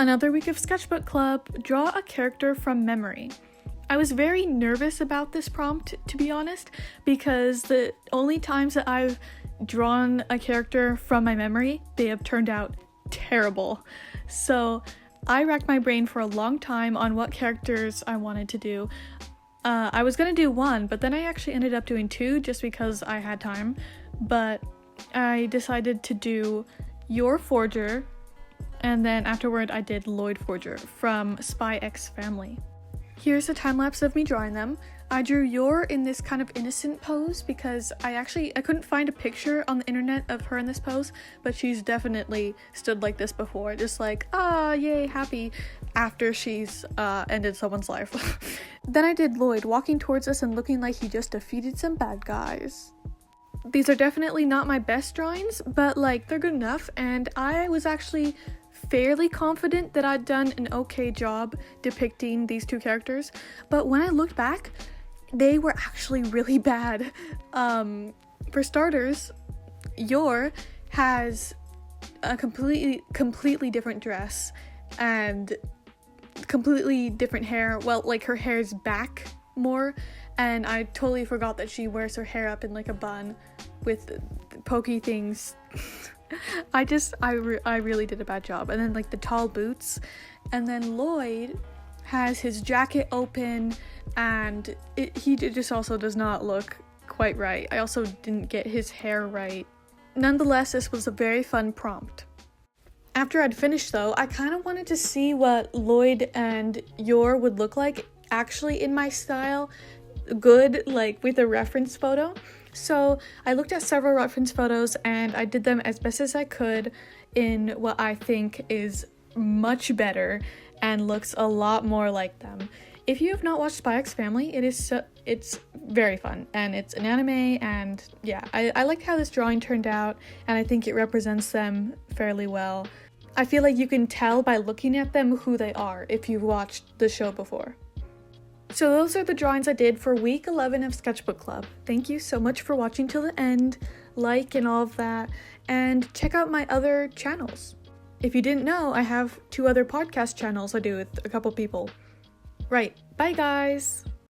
Another week of Sketchbook Club, draw a character from memory. I was very nervous about this prompt, to be honest, because the only times that I've drawn a character from my memory, they have turned out terrible. So I racked my brain for a long time on what characters I wanted to do. I was gonna do one, but then I actually ended up doing two just because I had time. But I decided to do Yor Forger, and then afterward I did Loid Forger from Spy X Family. Here's a time lapse of me drawing them. I drew Yor in this kind of innocent pose because I couldn't find a picture on the internet of her in this pose, but she's definitely stood like this before, just like, yay, happy, after she's ended someone's life. Then I did Loid walking towards us and looking like he just defeated some bad guys. These are definitely not my best drawings, but like they're good enough, and I was actually fairly confident that I'd done an okay job depicting these two characters, but when I looked back, they were actually really bad. For starters, Yor has a completely different dress and completely different hair. Well, like her hair's back more, and I totally forgot that she wears her hair up in like a bun with pokey things. I really did a bad job. And then like the tall boots, and then Loid has his jacket open, and he just also does not look quite right. I also didn't get his hair right. Nonetheless, this was a very fun prompt. After I'd finished though, I kind of wanted to see what Loid and Yor would look like actually in my style, good, like with a reference photo. So I looked at several reference photos and I did them as best as I could in what I think is much better and looks a lot more like them. If you have not watched Spy X Family, it's very fun, and it's an anime, and yeah, I liked how this drawing turned out, and I think it represents them fairly well. I feel like you can tell by looking at them who they are if you've watched the show before. So those are the drawings I did for week 11 of Sketchbook Club. Thank you so much for watching till the end, like and all of that, and check out my other channels. If you didn't know, I have 2 other podcast channels I do with a couple people. Right, bye guys!